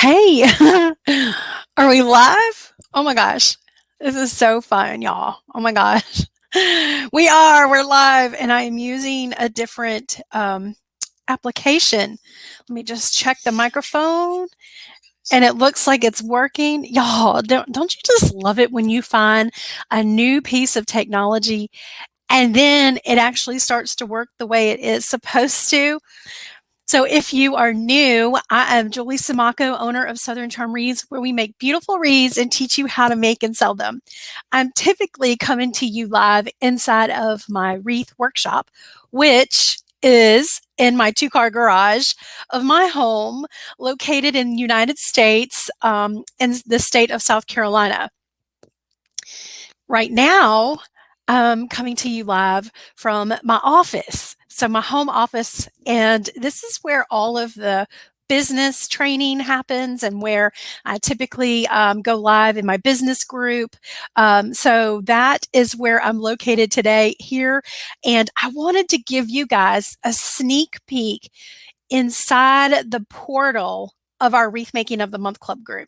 Hey, are we live? Oh my gosh. This is so fun, y'all. Oh my gosh. We're live, and I am using a different application. Let me just check the microphone, and it looks like it's working. Y'all, don't you just love it when you find a new piece of technology and then it actually starts to work the way it is supposed to? So if you are new, I am Julie Samaco, owner of Southern Charm Wreaths, where we make beautiful wreaths and teach you how to make and sell them. I'm typically coming to you live inside of my wreath workshop, which is in my two-car garage of my home located in the United States, in the state of South Carolina. Right now, I'm coming to you live from my office. So my home office, and this is where all of the business training happens and where I typically go live in my business group. So that is where I'm located today here. And I wanted to give you guys a sneak peek inside the portal of our Wreath Making of the Month Club group.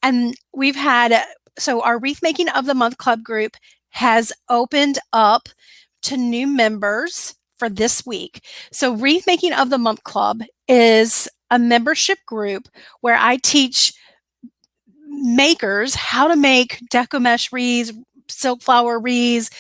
And we've had, so our Wreath Making of the Month Club group has opened up to new members for this week. So Wreath Making of the Month Club is a membership group where I teach makers how to make deco mesh wreaths, silk flower wreaths,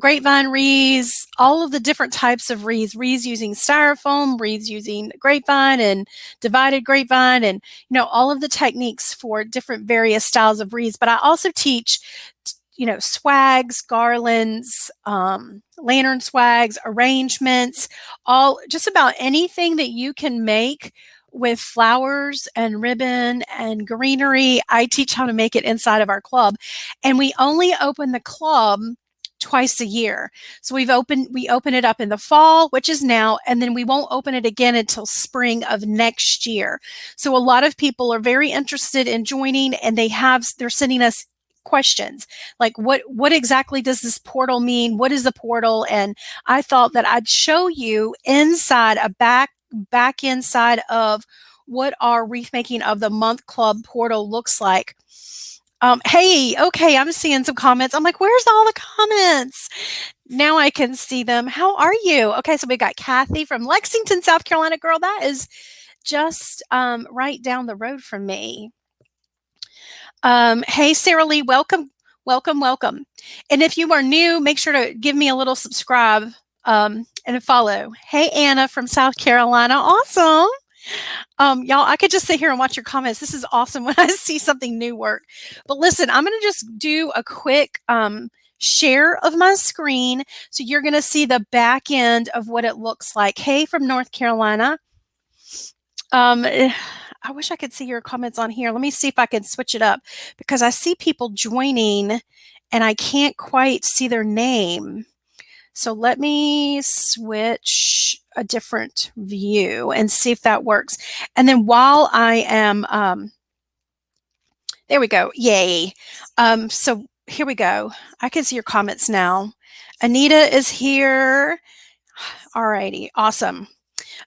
grapevine wreaths, all of the different types of wreaths using styrofoam, wreaths using grapevine and divided grapevine, and all of the techniques for different various styles of wreaths. But I also teach swags, garlands, lantern swags, arrangements, just about anything that you can make with flowers and ribbon and greenery. I teach how to make it inside of our club. And we only open the club twice a year. So we open it up in the fall, which is now, and then we won't open it again until spring of next year. So a lot of people are very interested in joining, and they're sending us questions like, what exactly does this portal mean? What is the portal? And I thought that I'd show you inside back inside of what our Wreath Making of the Month Club portal looks like. Hey, okay, I'm seeing some comments. I'm like, where's all the comments? Now I can see them. How are you? Okay, so we got Kathy from Lexington, South Carolina. Girl, that is just right down the road from me. Hey, Sarah Lee, welcome. And if you are new, make sure to give me a little subscribe and a follow. Hey, Anna from South Carolina. Awesome. Y'all, I could just sit here and watch your comments. This is awesome when I see something new work. But listen, I'm going to just do a quick share of my screen. So you're going to see the back end of what it looks like. Hey, from North Carolina. I wish I could see your comments on here. Let me see if I can switch it up, because I see people joining and I can't quite see their name. So let me switch a different view and see if that works. And then while I am, there we go. Yay. So here we go. I can see your comments now. Anita is here. Alrighty. Awesome.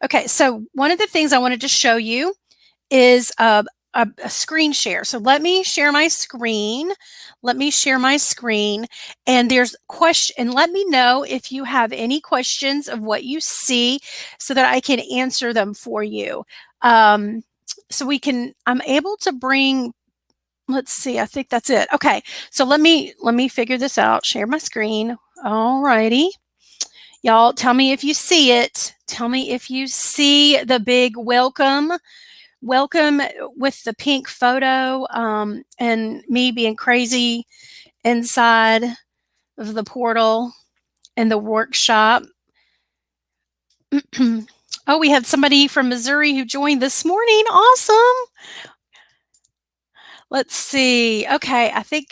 Okay. So one of the things I wanted to show you is a screen share. So let me share my screen. And there's question. And let me know if you have any questions of what you see, so that I can answer them for you. I'm able to bring. Let's see. I think that's it. Okay. So let me figure this out. Share my screen. All righty. Y'all, tell me if you see it. Tell me if you see the big welcome with the pink photo, and me being crazy inside of the portal in the workshop. Oh, we had somebody from Missouri who joined this morning. Awesome. Let's see. Okay, I think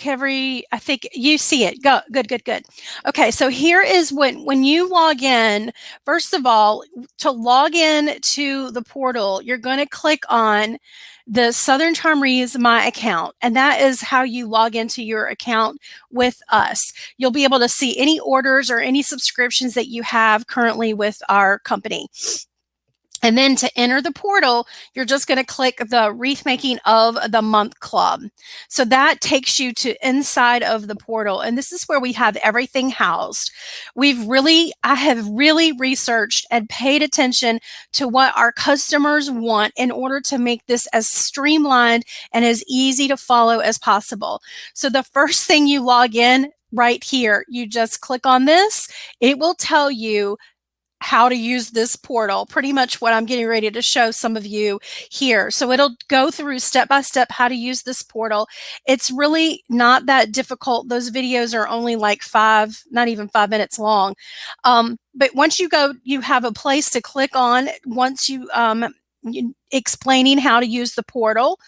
you see it. Good. Okay, so here is when you log in. First of all, to log in to the portal, you're going to click on the Southern Charm Wreaths My Account, and that is how you log into your account with us. You'll be able to see any orders or any subscriptions that you have currently with our company. And then to enter the portal, you're just going to click the Wreath Making of the Month Club. So that takes you to inside of the portal. And this is where we have everything housed. I have really researched and paid attention to what our customers want in order to make this as streamlined and as easy to follow as possible. So the first thing you log in right here, you just click on this. It will tell you how to use this portal, pretty much what I'm getting ready to show some of you here. So it'll go through step by step how to use this portal. It's really not that difficult. Those videos are only like not even 5 minutes long. But once you go, you have a place to click on once explaining how to use the portal.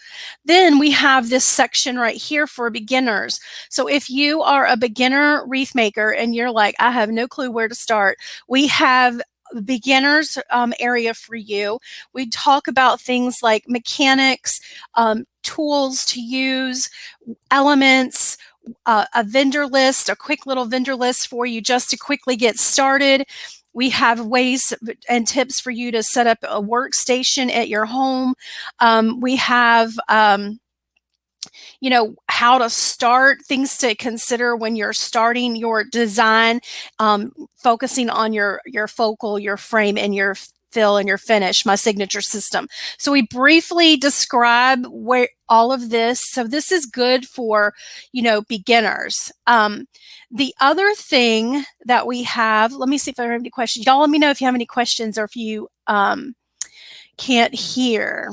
Then we have this section right here for beginners. So if you are a beginner wreath maker and you're like, I have no clue where to start, we have beginners area for you. We talk about things like mechanics, tools to use, elements, a vendor list, a quick little vendor list for you just to quickly get started. We have ways and tips for you to set up a workstation at your home. We have how to start, things to consider when you're starting your design, focusing on your focal, your frame, and your fill and your finish, my signature system. So we briefly describe where all of this. So this is good for, beginners. The other thing that we have, let me see if I have any questions. Y'all let me know if you have any questions or if you can't hear.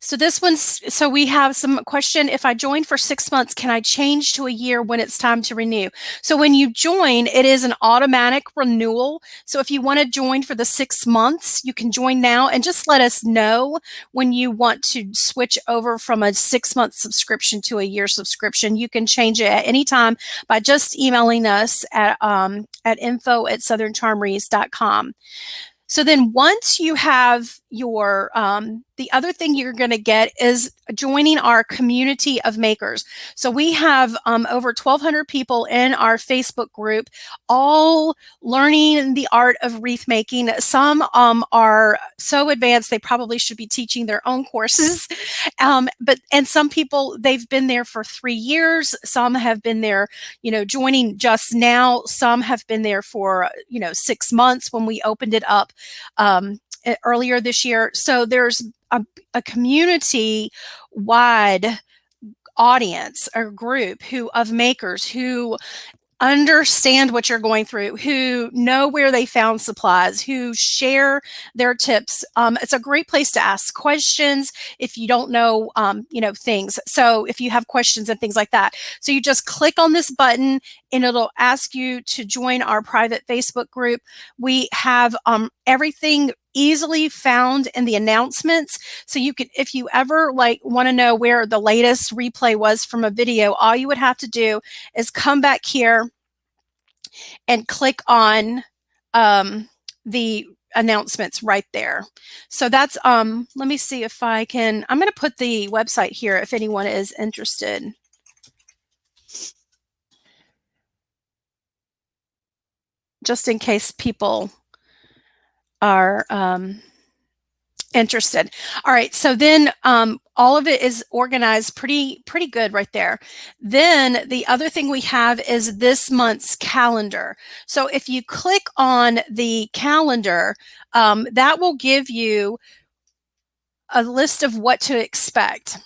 So so we have some question. If I join for 6 months, can I change to a year when it's time to renew? So when you join, it is an automatic renewal. So if you want to join for the 6 months, you can join now and just let us know when you want to switch over from a 6-month subscription to a year subscription. You can change it at any time by just emailing us at info@southerncharmwreaths.com. So then once you have your, the other thing you're going to get is joining our community of makers. So we have over 1,200 people in our Facebook group, all learning the art of wreath making. Some are so advanced they probably should be teaching their own courses. And some people, they've been there for 3 years. Some have been there, joining just now. Some have been there for, 6 months when we opened it up earlier this year. So there's a community-wide audience or group of makers who understand what you're going through, who know where they found supplies, who share their tips. It's a great place to ask questions if you don't know, things. So if you have questions and things like that. So you just click on this button and it'll ask you to join our private Facebook group. We have everything easily found in the announcements. So you can, if you ever want to know where the latest replay was from a video, all you would have to do is come back here and click on the announcements right there. So that's, let me see if I'm going to put the website here if anyone is interested. Just in case people are interested. All right, so then all of it is organized pretty good right there. Then the other thing we have is this month's calendar. So if you click on the calendar, that will give you a list of what to expect.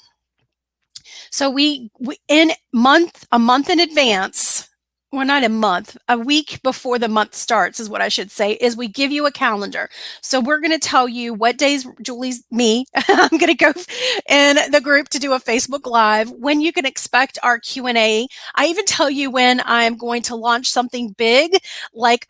So we a month in advance, well, not a month, a week before the month starts is what I should say, is we give you a calendar. So we're going to tell you what days I'm going to go in the group to do a Facebook Live, when you can expect our Q&A. I even tell you when I'm going to launch something big, like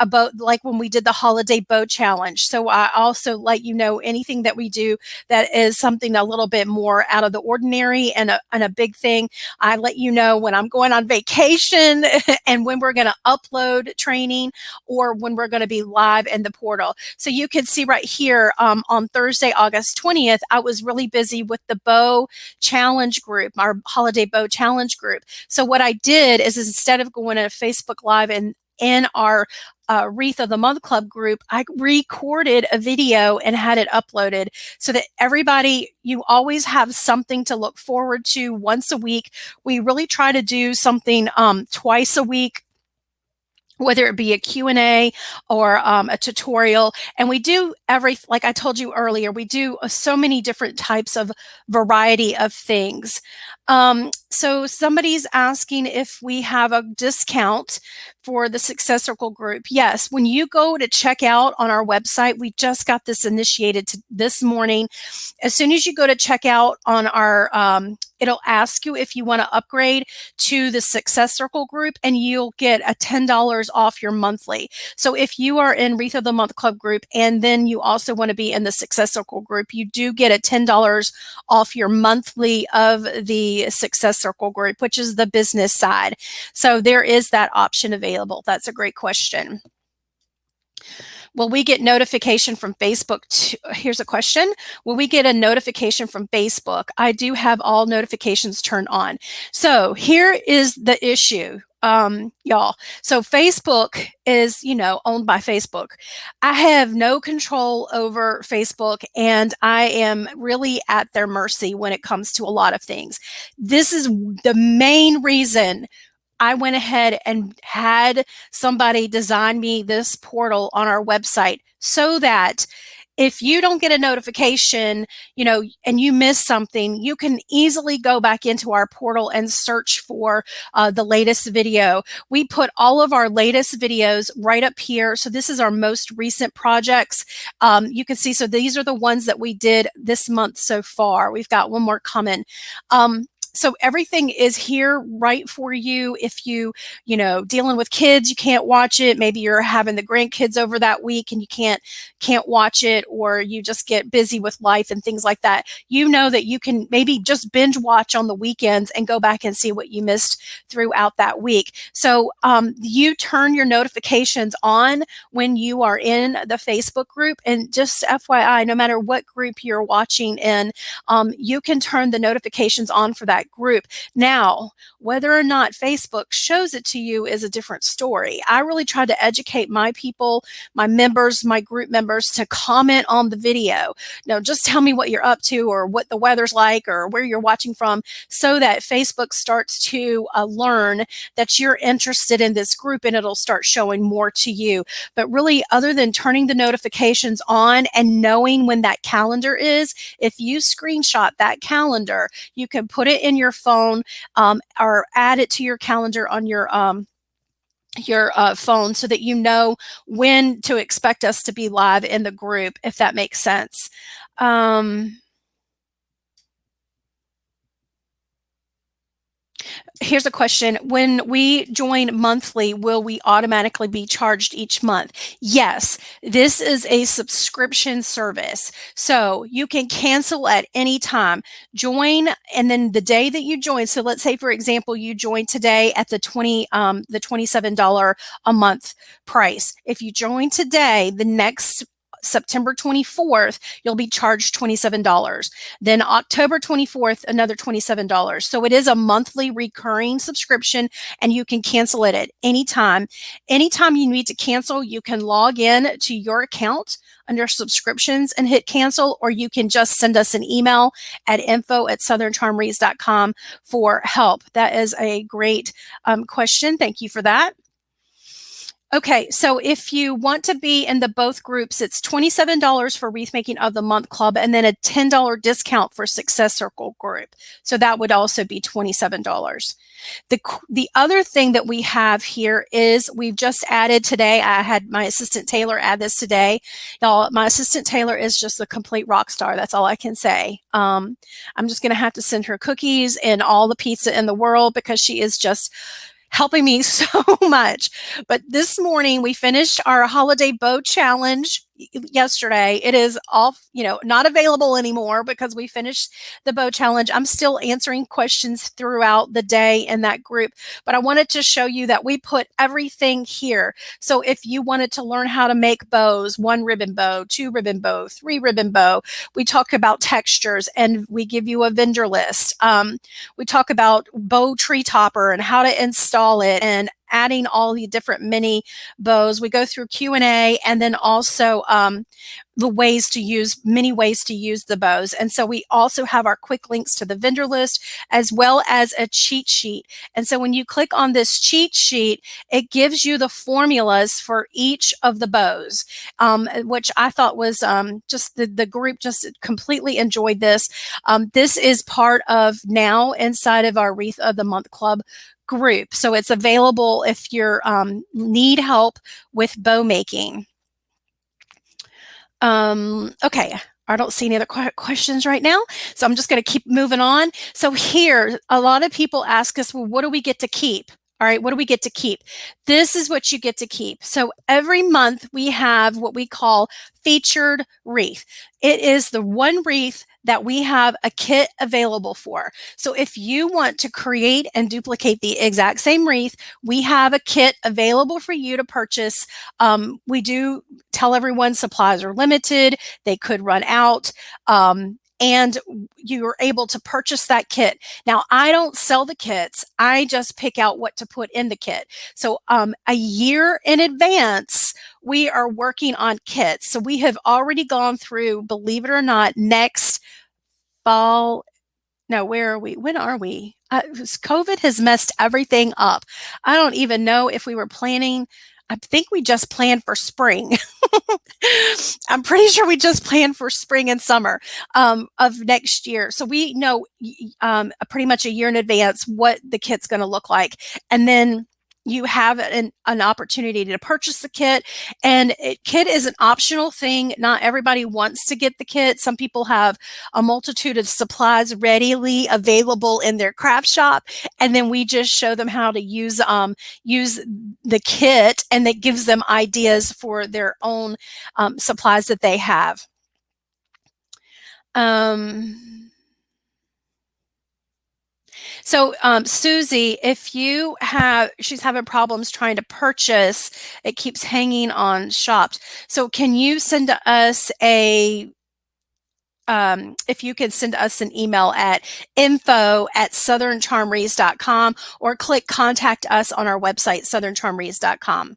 when we did the holiday bow challenge. So I also let you know anything that we do that is something a little bit more out of the ordinary and a big thing. I let you know when I'm going on vacation and when we're going to upload training or when we're going to be live in the portal. So you can see right here on Thursday, August 20th, I was really busy with the bow challenge group, our holiday bow challenge group. So what I did is instead of going to Facebook Live and in our Wreath of the Month Club group, I recorded a video and had it uploaded so that everybody, you always have something to look forward to once a week. We really try to do something twice a week, whether it be a Q&A or a tutorial. And we do like I told you earlier, we do so many different types of variety of things. So somebody's asking if we have a discount for the Success Circle group. Yes, when you go to check out on our website, we just got this initiated this morning. As soon as you go to check out on our, it'll ask you if you want to upgrade to the Success Circle group, and you'll get a $10 off your monthly. So if you are in Wreath of the Month Club group and then you also want to be in the Success Circle group, you do get a $10 off your monthly of the Success Circle group, which is the business side. So there is that option available. That's a great question. Will we get notification from Facebook? Here's a question. Will we get a notification from Facebook? I do have all notifications turned on. So here is the issue, y'all. So Facebook is, owned by Facebook. I have no control over Facebook, and I am really at their mercy when it comes to a lot of things. This is the main reason I went ahead and had somebody design me this portal on our website so that if you don't get a notification, and you miss something, you can easily go back into our portal and search for the latest video. We put all of our latest videos right up here. So this is our most recent projects. You can see, so these are the ones that we did this month so far. We've got one more coming. So everything is here right for you. If dealing with kids, you can't watch it. Maybe you're having the grandkids over that week and you can't watch it, or you just get busy with life and things like that. That you can maybe just binge watch on the weekends and go back and see what you missed throughout that week. So you turn your notifications on when you are in the Facebook group. And just FYI, no matter what group you're watching in, you can turn the notifications on for that group. Now, whether or not Facebook shows it to you is a different story. I really try to educate my people, my members, my group members, to comment on the video. Just tell me what you're up to or what the weather's like or where you're watching from, so that Facebook starts to learn that you're interested in this group, and it'll start showing more to you. But really, other than turning the notifications on and knowing when that calendar is, if you screenshot that calendar, you can put it in your phone or add it to your calendar on your phone, so that you know when to expect us to be live in the group, if that makes sense. Here's a question. When we join monthly, will we automatically be charged each month? Yes, this is a subscription service. So you can cancel at any time. Join, and then the day that you join, so let's say, for example, you join today at the $27 a month price. If you join today, the next September 24th, you'll be charged $27. Then October 24th, another $27. So it is a monthly recurring subscription, and you can cancel it at any time. Anytime you need to cancel, you can log in to your account under subscriptions and hit cancel, or you can just send us an email at info@southerncharmwreaths.com for help. That is a great question. Thank you for that. Okay, so if you want to be in the both groups, it's $27 for Wreath Making of the Month Club, and then a $10 discount for Success Circle group. So that would also be $27. The other thing that we have here is we've just added today. I had my assistant Taylor add this today. Y'all, my assistant Taylor is just a complete rock star. That's all I can say. I'm just going to have to send her cookies and all the pizza in the world, because she is just helping me so much. But this morning we finished our holiday bow challenge yesterday. It is off, not available anymore because we finished the bow challenge. I'm still answering questions throughout the day in that group, but I wanted to show you that we put everything here. So if you wanted to learn how to make bows, 1 ribbon bow, 2 ribbon bow, 3 ribbon bow, we talk about textures and we give you a vendor list. We talk about bow tree topper and how to install it, and adding all the different mini bows. We go through Q&A, and then also the ways to use, many ways to use the bows. And so we also have our quick links to the vendor list, as well as a cheat sheet. And so when you click on this cheat sheet, it gives you the formulas for each of the bows, which I thought was just the group just completely enjoyed this. This is part of now inside of our Wreath of the Month Club group. So it's available if you need help with bow making. Okay, I don't see any other questions right now, so I'm just going to keep moving on. So here, a lot of people ask us, well, what do we get to keep? All right, what do we get to keep? This is what you get to keep. So every month we have what we call featured wreath. It is the one wreath that we have a kit available for. So if you want to create and duplicate the exact same wreath, we have a kit available for you to purchase. We do tell everyone supplies are limited. They could run out. And you are able to purchase that kit. Now, I don't sell the kits. I just pick out what to put in the kit. So a year in advance, we are working on kits. So we have already gone through, believe it or not, next fall. No, where are we? When are we? COVID has messed everything up. I don't even know if we were planning. I think we just planned for spring. I'm pretty sure we just planned for spring and summer of next year. So we know pretty much a year in advance what the kit's going to look like. And then you have an opportunity to purchase the kit. And kit is an optional thing. Not everybody wants to get the kit. Some people have a multitude of supplies readily available in their craft shop. And then we just show them how to use the kit, and that gives them ideas for their own supplies that they have. So Susie, if you have, she's having problems trying to purchase, it keeps hanging on shopped. So can you send us a, if you could send us an email at info@southerncharmwreaths.com, or click contact us on our website, southerncharmwreaths.com.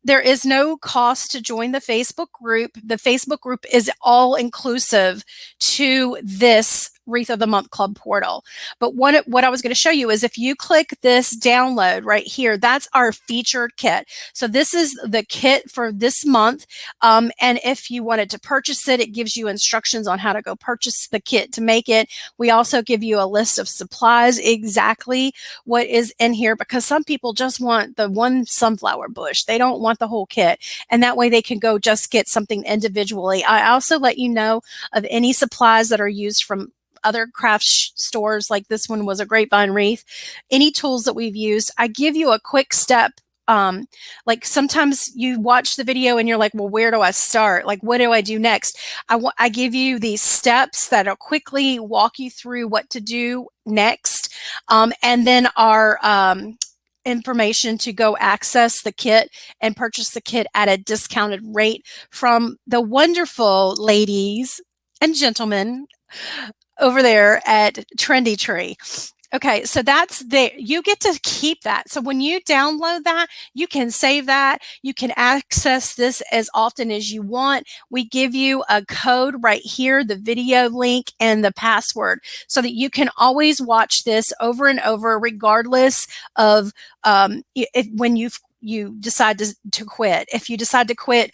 There is no cost to join the Facebook group. The Facebook group is all inclusive to this Wreath of the Month Club portal. But what I was going to show you is, if you click this download right here, that's our featured kit. So this is the kit for this month. And if you wanted to purchase it, it gives you instructions on how to go purchase the kit to make it. We also give you a list of supplies, exactly what is in here, because some people just want the one sunflower bush. They don't want the whole kit. And that way they can go just get something individually. I also let you know of any supplies that are used from other craft stores, like this one was a grapevine wreath. Any tools that we've used, I give you a quick step. Like sometimes you watch the video and you're like, well, where do I start? Like, what do I do next? I give you these steps that'll quickly walk you through what to do next. And then our information to go access the kit and purchase the kit at a discounted rate from the wonderful ladies and gentlemen over there at Trendy Tree. Okay, so that's there. You get to keep that. So when you download that, you can save that. You can access this as often as you want. We give you a code right here, the video link and the password, so that you can always watch this over and over, regardless of when you decide to quit. If you decide to quit,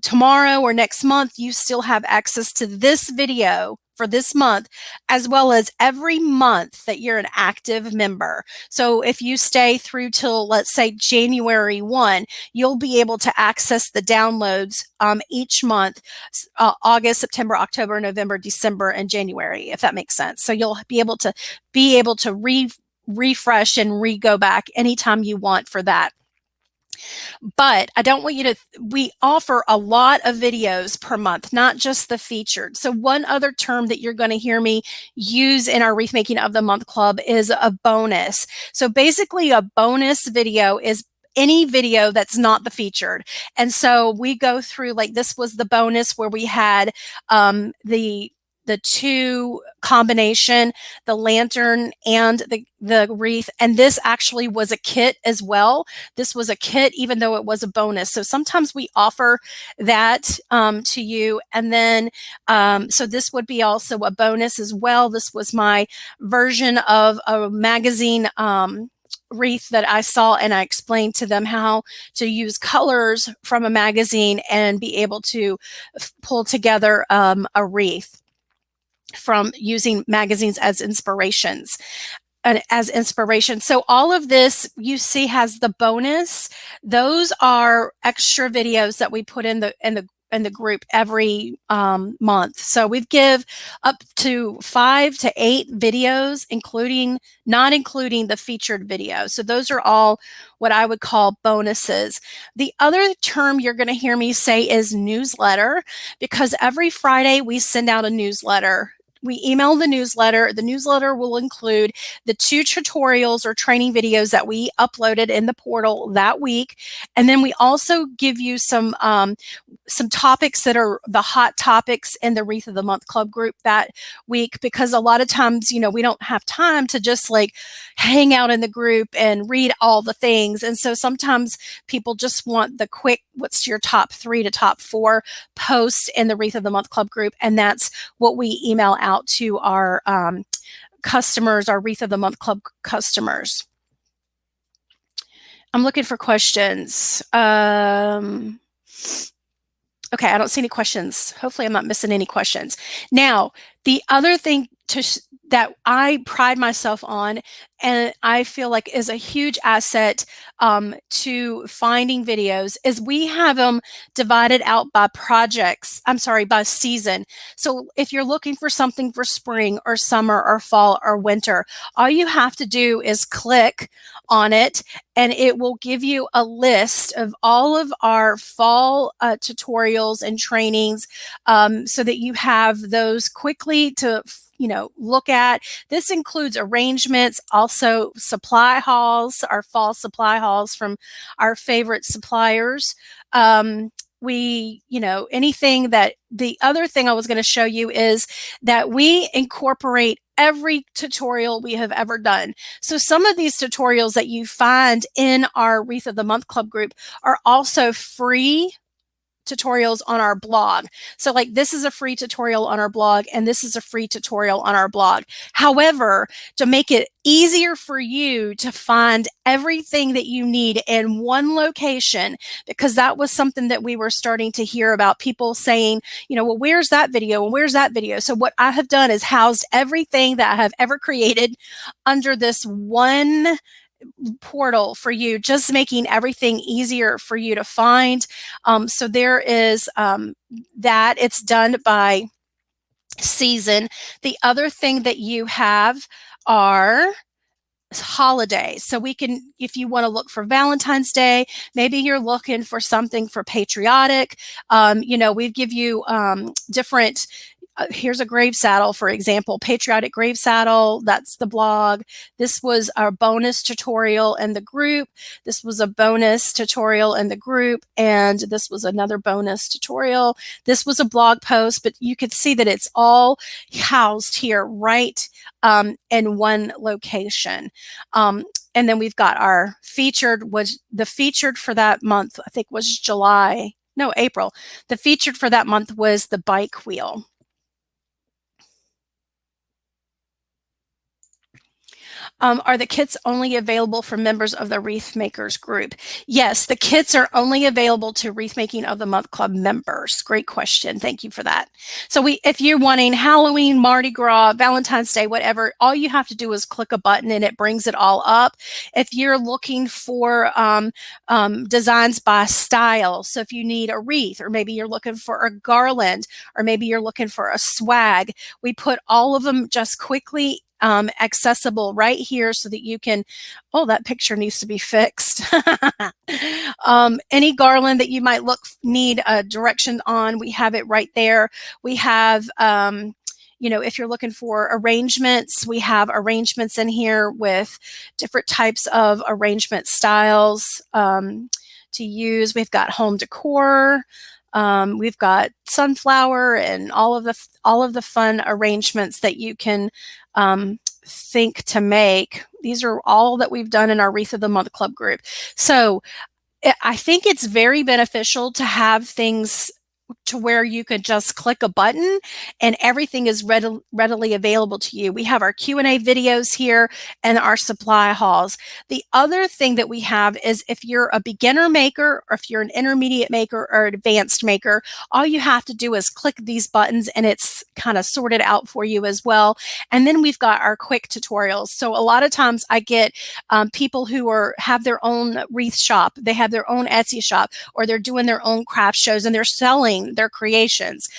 tomorrow or next month, you still have access to this video for this month, as well as every month that you're an active member. So if you stay through till, let's say, January 1, you'll be able to access the downloads each month, August, September, October, November, December, and January, if that makes sense. So you'll be able to refresh and go back anytime you want for that. But I don't want you to, we offer a lot of videos per month, not just the featured. So one other term that you're going to hear me use in our Wreath Making of the Month Club is a bonus. So basically a bonus video is any video that's not the featured. And so we go through, like this was the bonus where we had the the two combination, the lantern and the wreath. And this actually was a kit as well. This was a kit, even though it was a bonus. So sometimes we offer that to you. And then, so this would be also a bonus as well. This was my version of a magazine wreath that I saw, and I explained to them how to use colors from a magazine and be able to pull together a wreath from using magazines as inspirations. So all of this you see has the bonus. Those are extra videos that we put in the group every month. So we give up to 5 to 8 videos, not including the featured video. So those are all what I would call bonuses. The other term you're going to hear me say is newsletter, because every Friday we send out a newsletter. We email the newsletter. The newsletter will include the 2 tutorials or training videos that we uploaded in the portal that week. And then we also give you some topics that are the hot topics in the Wreath of the Month Club group that week, because a lot of times, we don't have time to just like hang out in the group and read all the things. And so sometimes people just want the quick, what's your top 3 to top 4 posts in the Wreath of the Month Club group. And that's what we email out to our customers, our Wreath of the Month Club customers. I'm looking for questions. Okay, I don't see any questions. Hopefully I'm not missing any questions. Now, the other thing that I pride myself on, and I feel like is a huge asset to finding videos, is we have them divided out by by season. So if you're looking for something for spring or summer or fall or winter, all you have to do is click on it, and it will give you a list of all of our fall tutorials and trainings, so that you have those quickly to look at. This includes arrangements, also supply hauls, our fall supply hauls from our favorite suppliers. Anything that, the other thing I was going to show you is that we incorporate every tutorial we have ever done. So some of these tutorials that you find in our Wreath of the Month Club group are also free tutorials on our blog. So like this is a free tutorial on our blog, and this is a free tutorial on our blog. However, to make it easier for you to find everything that you need in one location, because that was something that we were starting to hear about, people saying, well, where's that video and where's that video? So what I have done is housed everything that I have ever created under this one portal for you, just making everything easier for you to find. So there is that. It's done by season. The other thing that you have are holidays. So we can, if you want to look for Valentine's Day, maybe you're looking for something for patriotic, we give you different. Here's a grave saddle, for example, patriotic grave saddle. That's the blog. This was our bonus tutorial in the group. This was a bonus tutorial in the group. And this was another bonus tutorial. This was a blog post, but you could see that it's all housed here right in one location. And then we've got our featured, the featured for that month, I think was April. The featured for that month was the bike wheel. Are the kits only available for members of the Wreath Makers group? Yes, the kits are only available to Wreath Making of the Month Club members. Great question. Thank you for that. So if you're wanting Halloween, Mardi Gras, Valentine's Day, whatever, all you have to do is click a button and it brings it all up. If you're looking for designs by style, so if you need a wreath, or maybe you're looking for a garland, or maybe you're looking for a swag, we put all of them just quickly accessible right here so that you can, that picture needs to be fixed. Any garland that you might need a direction on, we have it right there. We have, if you're looking for arrangements, we have arrangements in here with different types of arrangement styles, to use. We've got home decor. We've got sunflower and all of the fun arrangements that you can think to make. These are all that we've done in our Wreath of the Month Club group. So I think it's very beneficial to have things to where you could just click a button and everything is readily available to you. We have our Q&A videos here and our supply hauls. The other thing that we have is if you're a beginner maker or if you're an intermediate maker or an advanced maker, all you have to do is click these buttons and it's kind of sorted out for you as well. And then we've got our quick tutorials. So a lot of times I get people who have their own wreath shop, they have their own Etsy shop, or they're doing their own craft shows and they're selling their creations.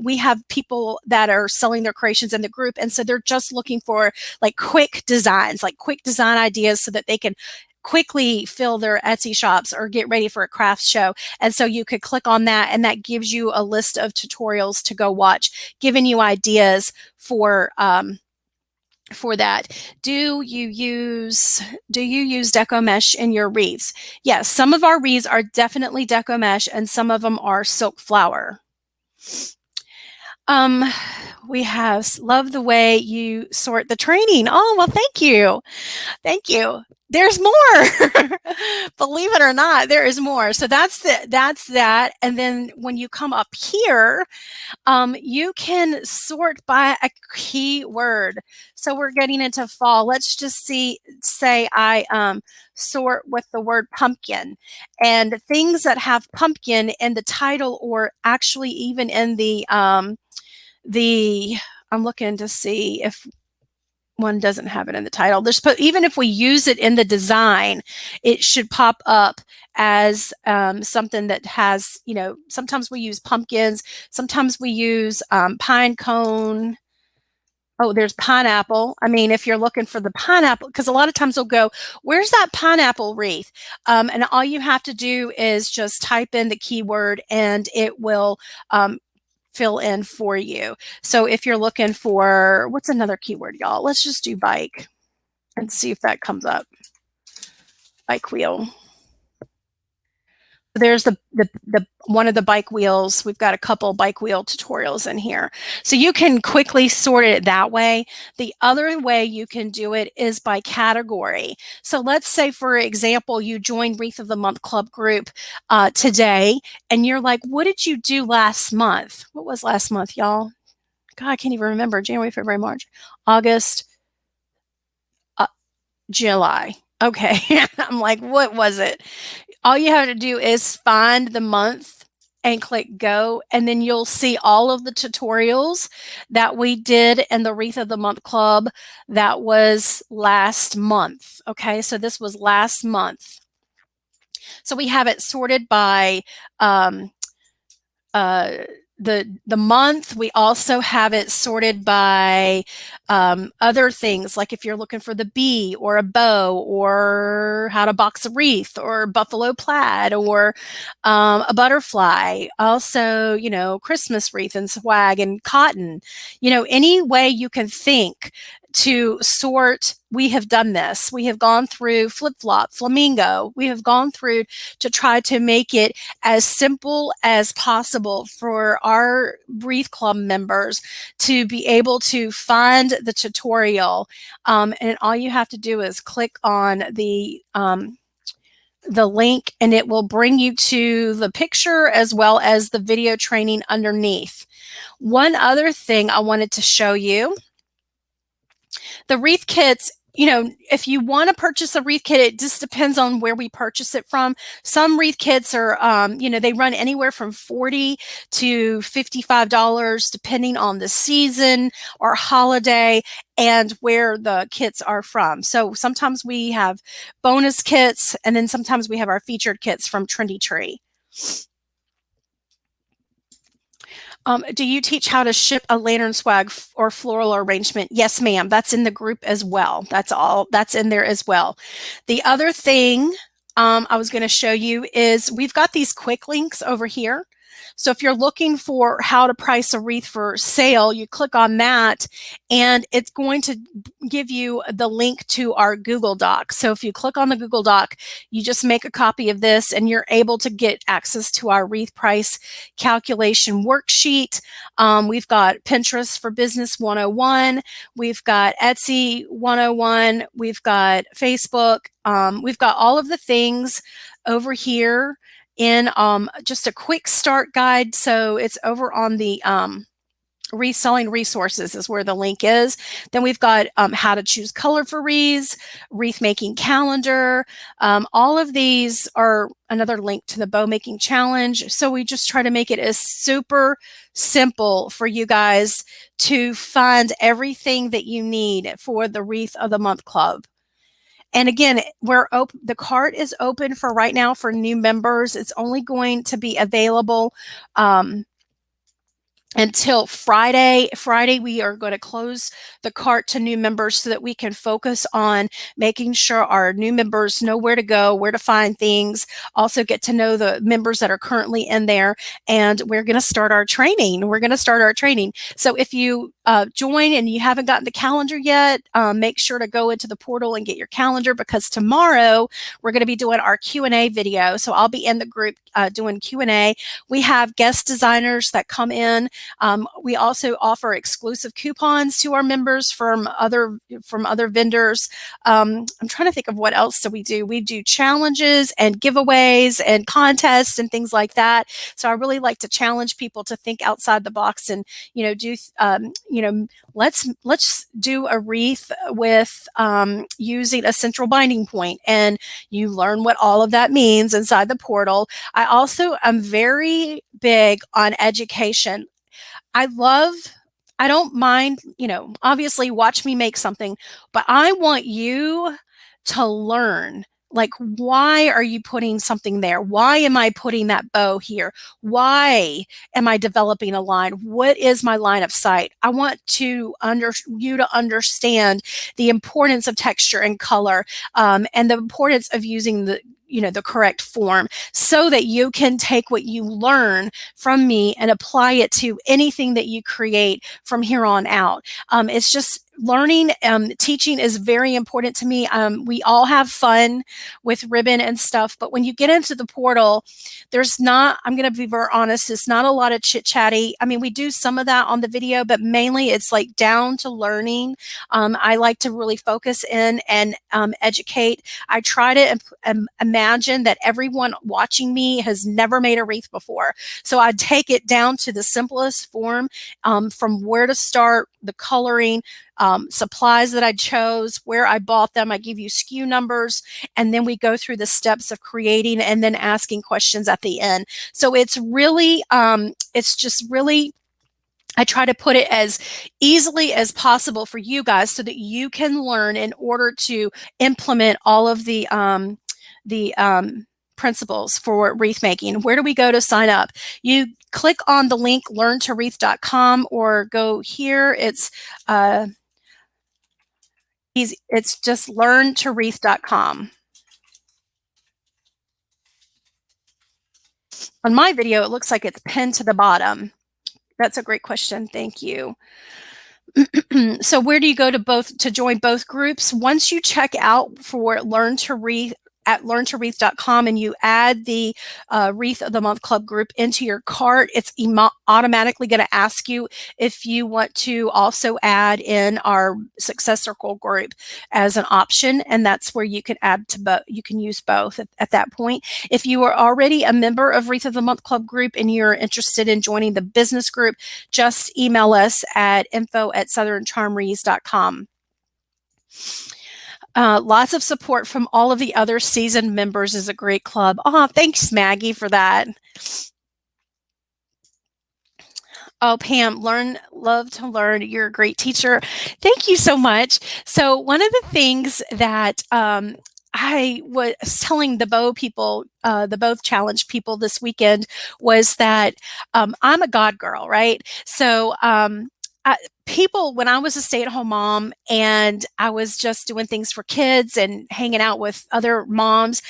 We have people that are selling their creations in the group, and so they're just looking for like quick designs, like quick design ideas so that they can quickly fill their Etsy shops or get ready for a craft show. And so you could click on that and that gives you a list of tutorials to go watch, giving you ideas for that. Do you use deco mesh in your wreaths? Yes, some of our wreaths are definitely deco mesh and some of them are silk flower. We have love the way you sort the training. Oh, well, thank you. Thank you. There's more. Believe it or not, there is more. So that's that. And then when you come up here, you can sort by a keyword. So we're getting into fall. Let's just say I sort with the word pumpkin, and things that have pumpkin in the title or actually even in I'm looking to see if one doesn't have it in the title. Even if we use it in the design, it should pop up as something that has, sometimes we use pumpkins, sometimes we use pine cone. Oh, there's pineapple. I mean, if you're looking for the pineapple, because a lot of times they'll go, where's that pineapple wreath? And all you have to do is just type in the keyword and it will fill in for you. So if you're looking for, what's another keyword, y'all? Let's just do bike and see if that comes up. Bike wheel. There's the one of the bike wheels. We've got a couple bike wheel tutorials in here. So you can quickly sort it that way. The other way you can do it is by category. So let's say, for example, you joined Wreath of the Month Club group today, and you're like, what did you do last month? What was last month, y'all? God, I can't even remember. January, February, March, August, July. Okay. I'm like, what was it? All you have to do is find the month and click go, and then you'll see all of the tutorials that we did in the Wreath of the Month Club. That was last month. Okay, so this was last month. So we have it sorted by the month. We also have it sorted by other things, like if you're looking for the bee or a bow or how to box a wreath or buffalo plaid or a butterfly. Also, Christmas wreath and swag and cotton. Any way you can think to sort. We have done this. We have gone through flip-flop, flamingo. We have gone through to try to make it as simple as possible for our Wreath Club members to be able to find the tutorial. And all you have to do is click on the link, and it will bring you to the picture as well as the video training underneath. One other thing I wanted to show you. The wreath kits, if you want to purchase a wreath kit, it just depends on where we purchase it from. Some wreath kits are, they run anywhere from $40 to $55, depending on the season or holiday and where the kits are from. So sometimes we have bonus kits, and then sometimes we have our featured kits from Trendy Tree. Do you teach how to ship a lantern swag or floral arrangement? Yes, ma'am. That's in the group as well. That's in there as well. The other thing I was going to show you is we've got these quick links over here. So if you're looking for how to price a wreath for sale, you click on that and it's going to give you the link to our Google Doc. So if you click on the Google Doc, you just make a copy of this and you're able to get access to our wreath price calculation worksheet. We've got Pinterest for Business 101. We've got Etsy 101. We've got Facebook. We've got all of the things over here in just a quick start guide. So it's over on the reselling resources is where the link is. Then we've got how to choose color for wreaths, wreath making calendar. All of these are another link to the bow making challenge. So we just try to make it as super simple for you guys to find everything that you need for the Wreath of the Month Club. And again, the cart is open for right now for new members. It's only going to be available until Friday. Friday, we are going to close the cart to new members so that we can focus on making sure our new members know where to go, where to find things, also get to know the members that are currently in there. And we're going to start our training. So if you join and you haven't gotten the calendar yet, make sure to go into the portal and get your calendar, because tomorrow we're going to be doing our Q&A video. So I'll be in the group doing Q&A. We have guest designers that come in. We also offer exclusive coupons to our members from other vendors. I'm trying to think of what else do we do. We do challenges and giveaways and contests and things like that. So I really like to challenge people to think outside the box and let's do a wreath with using a central binding point, and you learn what all of that means inside the portal. I also am very big on education. I don't mind, obviously watch me make something, but I want you to learn. Like, why are you putting something there? Why am I putting that bow here? Why am I developing a line? What is my line of sight? I want you to understand the importance of texture and color, and the importance of using the correct form, so that you can take what you learn from me and apply it to anything that you create from here on out. It's just learning, teaching is very important to me. We all have fun with ribbon and stuff, but when you get into the portal, I'm going to be very honest, it's not a lot of chit chatty. I mean, we do some of that on the video, but mainly it's like down to learning. I like to really focus in and educate. I try to imagine that everyone watching me has never made a wreath before. So I take it down to the simplest form, from where to start, the coloring, supplies that I chose, where I bought them. I give you SKU numbers, and then we go through the steps of creating and then asking questions at the end. So it's really, I try to put it as easily as possible for you guys so that you can learn in order to implement all of the principles for wreath making. Where do we go to sign up? You click on the link learntowreath.com, or go here. It's just learntowreath.com. On my video, it looks like it's pinned to the bottom. That's a great question. Thank you. So where do you go to join both groups? Once you check out for Learn to Wreath at learntowreath.com and you add the Wreath of the Month Club group into your cart, it's automatically going to ask you if you want to also add in our Success Circle group as an option, and that's where you can add to both. You can use both at that point. If you are already a member of Wreath of the Month Club group and you're interested in joining the business group, just email us at info@southerncharmwreaths.com. Lots of support from all of the other seasoned members is a great club. Oh, thanks, Maggie, for that. Oh, Pam, love to learn. You're a great teacher. Thank you so much. So one of the things that I was telling the bow people, the bow challenge people this weekend, was that I'm a God girl, right? So people, when I was a stay-at-home mom and I was just doing things for kids and hanging out with other moms,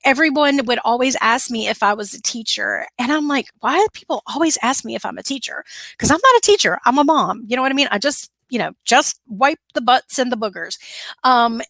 everyone would always ask me if I was a teacher. And I'm like, why do people always ask me if I'm a teacher? Because I'm not a teacher. I'm a mom. You know what I mean? I just, just wipe the butts and the boogers.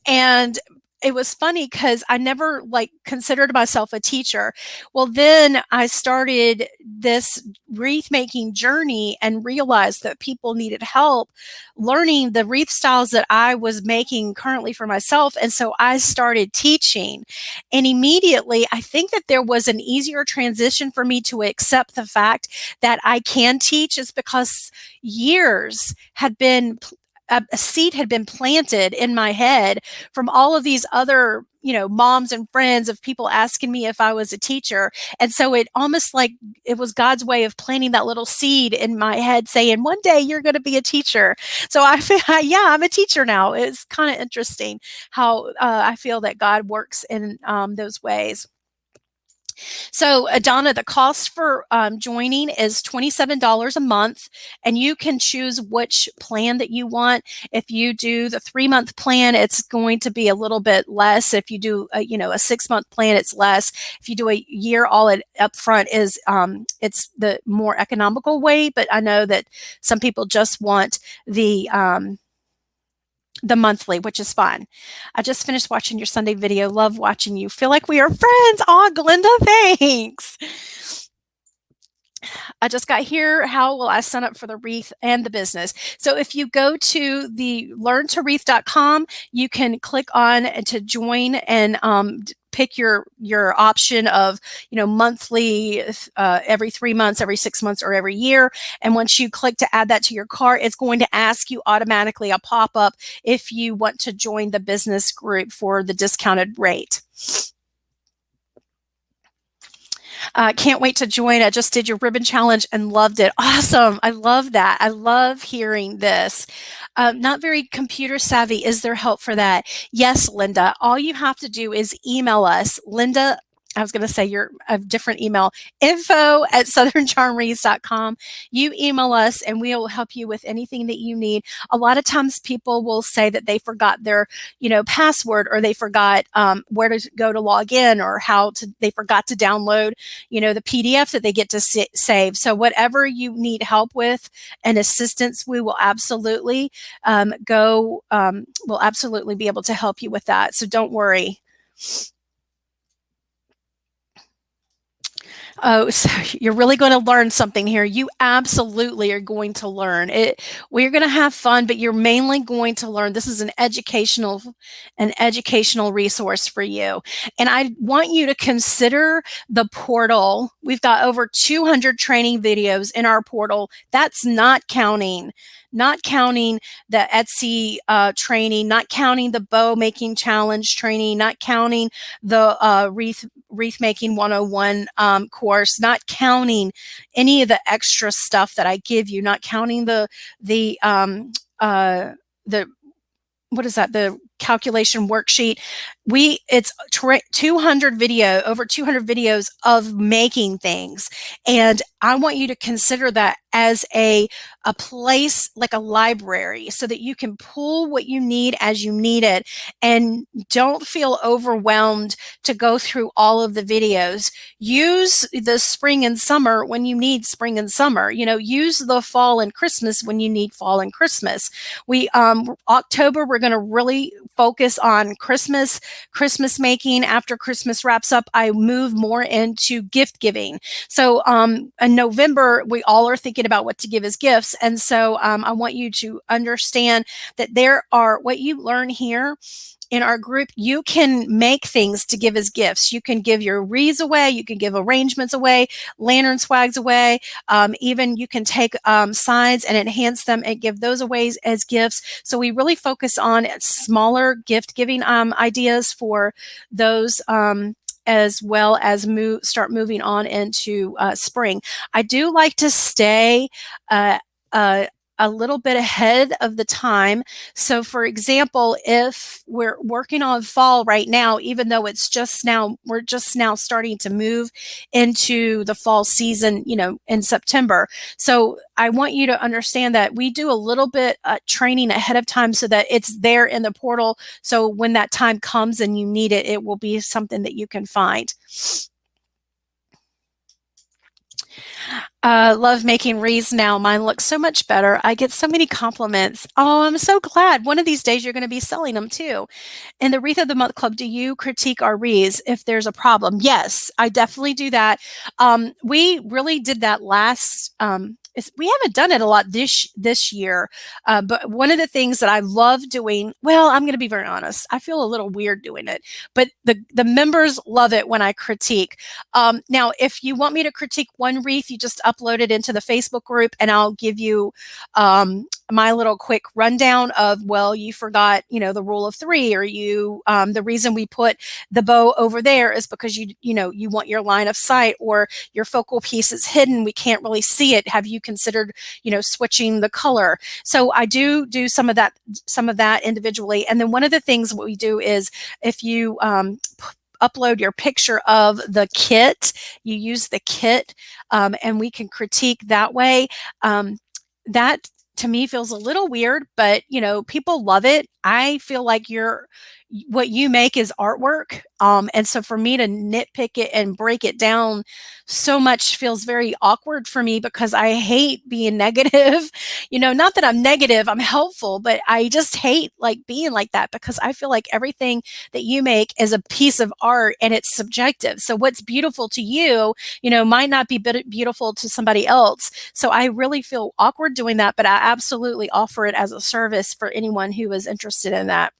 And it was funny because I never considered myself a teacher. Well, then I started this wreath making journey and realized that people needed help learning the wreath styles that I was making currently for myself. And so I started teaching. And immediately, I think that there was an easier transition for me to accept the fact that I can teach, is because years had been a seed had been planted in my head from all of these other, moms and friends of people asking me if I was a teacher. And so it almost like it was God's way of planting that little seed in my head saying, one day you're going to be a teacher. So I feel, yeah, I'm a teacher now. It's kind of interesting how I feel that God works in those ways. So, Donna, the cost for joining is $27 a month, and you can choose which plan that you want. If you do the 3-month plan, it's going to be a little bit less. If you do a 6-month plan, it's less. If you do a year all up front, it's the more economical way. But I know that some people just want the monthly, which is fun. I just finished watching your Sunday video. Love watching you. Feel like we are friends. Aw, Glenda, thanks. I just got here. How will I sign up for the wreath and the business? So if you go to the learntowreath.com, you can click on to join and pick your option of monthly, every 3 months, every 6 months, or every year. And once you click to add that to your cart, it's going to ask you automatically a pop-up if you want to join the business group for the discounted rate. Can't wait to join. I just did your ribbon challenge and loved it. Awesome. I love that. I love hearing this. Not very computer savvy. Is there help for that? Yes, Linda. All you have to do is email us, Linda. I was going to say a different email, info@southerncharmwreaths.com. You email us and we will help you with anything that you need. A lot of times people will say that they forgot their, password, or they forgot where to go to log in, or they forgot to download, the PDF that they get to save. So whatever you need help with and assistance, we will absolutely we'll absolutely be able to help you with that. So don't worry. Oh, so you're really going to learn something here. You absolutely are going to learn it. We're going to have fun, but you're mainly going to learn. This is an educational resource for you. And I want you to consider the portal. We've got over 200 training videos in our portal. That's not counting the Etsy training, not counting the bow making challenge training, not counting the wreath making 101 course, not counting any of the extra stuff that I give you, not counting the what is that? The calculation worksheet. It's over 200 videos of making things. And I want you to consider that as a place, like a library, so that you can pull what you need as you need it, and don't feel overwhelmed to go through all of the videos. Use the spring and summer when you need spring and summer. Use the fall and Christmas when you need fall and Christmas. October, we're going to really focus on Christmas making. After Christmas wraps up, I move more into gift giving. So in November, we all are thinking about what to give as gifts. And so I want you to understand that what you learn here in our group, you can make things to give as gifts. You can give your wreaths away. You can give arrangements away, lantern swags away. Even you can take signs and enhance them and give those away as gifts. So we really focus on smaller gift giving ideas for those, as well as start moving on into spring. I do like to stay a little bit ahead of the time. So for example, if we're working on fall right now, even though we're just now starting to move into the fall season, in September. So I want you to understand that we do a little bit training ahead of time so that it's there in the portal. So when that time comes and you need it, it will be something that you can find. Love making wreaths now. Mine looks so much better. I get so many compliments. Oh, I'm so glad. One of these days you're going to be selling them too. In the Wreath of the Month Club, do you critique our wreaths if there's a problem? Yes, I definitely do that. We really did that last. We haven't done it a lot this year, but one of the things that I love doing. Well, I'm going to be very honest. I feel a little weird doing it, but the members love it when I critique. Now, if you want me to critique one wreath, you just upload it into the Facebook group, and I'll give you my little quick rundown of, well, you forgot, the rule of three, or the reason we put the bow over there is because you want your line of sight, or your focal piece is hidden. We can't really see it. Have you considered, switching the color? So I do some of that individually. And then one of the things what we do is, if you upload your picture of the kit, you use the kit, and we can critique that way. That to me feels a little weird, but people love it. I feel like what you make is artwork. And so for me to nitpick it and break it down so much feels very awkward for me, because I hate being negative. Not that I'm negative, I'm helpful, but I just hate being like that, because I feel like everything that you make is a piece of art and it's subjective. So what's beautiful to you, might not be beautiful to somebody else. So I really feel awkward doing that, but I absolutely offer it as a service for anyone who is interested in that.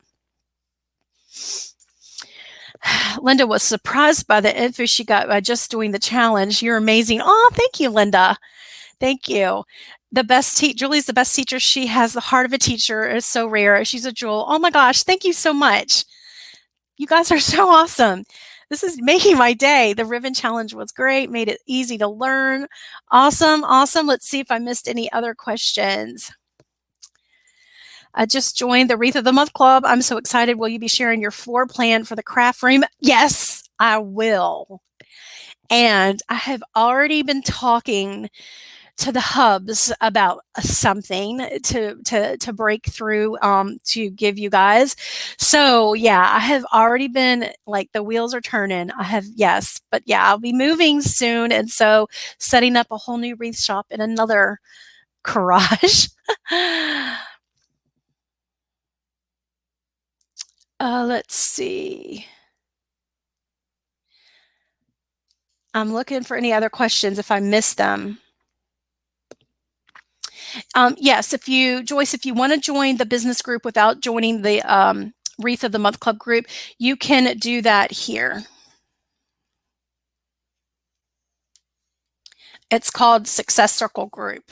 Linda was surprised by the info she got by just doing the challenge. You're amazing. Oh, thank you, Linda. Thank you. Julie's the best teacher. She has the heart of a teacher. It's so rare. She's a jewel. Oh my gosh. Thank you so much. You guys are so awesome. This is making my day. The ribbon challenge was great. Made it easy to learn. Awesome. Awesome. Let's see if I missed any other questions. I just joined the Wreath of the Month Club. I'm so excited. Will you be sharing your floor plan for the craft room? Yes, I will. And I have already been talking to the hubs about something to break through to give you guys. So yeah, I have already been the wheels are turning. Yes, but yeah, I'll be moving soon, and so setting up a whole new wreath shop in another garage. Let's see. I'm looking for any other questions if I missed them. Yes, Joyce, if you want to join the business group without joining the Wreath of the Month Club group, you can do that here. It's called Success Circle Group.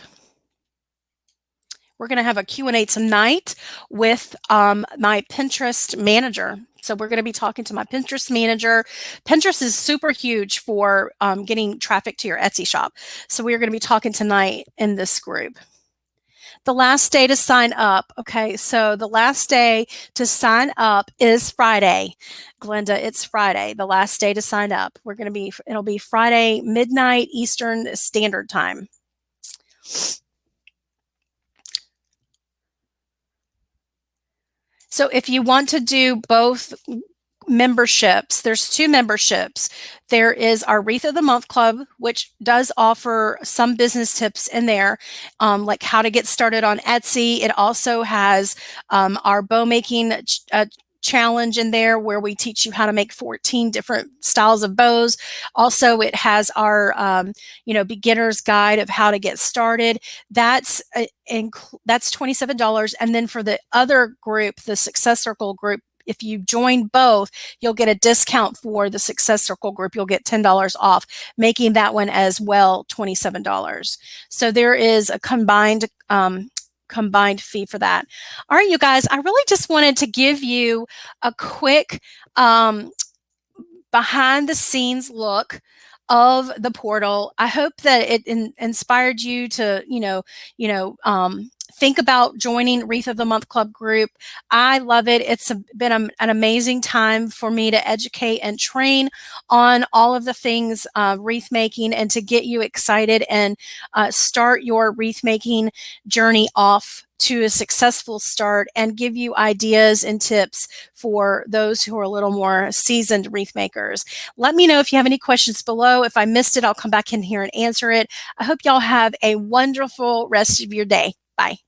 We're going to have a Q&A tonight with my Pinterest manager. So we're going to be talking to my Pinterest manager. Pinterest is super huge for getting traffic to your Etsy shop. So we're going to be talking tonight in this group. The last day to sign up. Okay, so the last day to sign up is Friday. Glenda, it's Friday, the last day to sign up. It'll be Friday, midnight Eastern Standard Time. So if you want to do both memberships, there's two memberships. There is our Wreath of the Month Club, which does offer some business tips in there, like how to get started on Etsy. It also has our bow making challenge in there, where we teach you how to make 14 different styles of bows. Also, it has our beginner's guide of how to get started. That's $27. And then for the other group, the Success Circle group, if you join both, you'll get a discount for the Success Circle group. You'll get $10 off, making that one as well $27. So there is a combined fee for that. All right, you guys, I really just wanted to give you a quick behind the scenes look of the portal. I hope that it inspired you to, think about joining Wreath of the Month Club group. I love it. It's been an amazing time for me to educate and train on all of the things wreath making, and to get you excited and start your wreath making journey off to a successful start, and give you ideas and tips for those who are a little more seasoned wreath makers. Let me know if you have any questions below. If I missed it, I'll come back in here and answer it. I hope y'all have a wonderful rest of your day. Bye.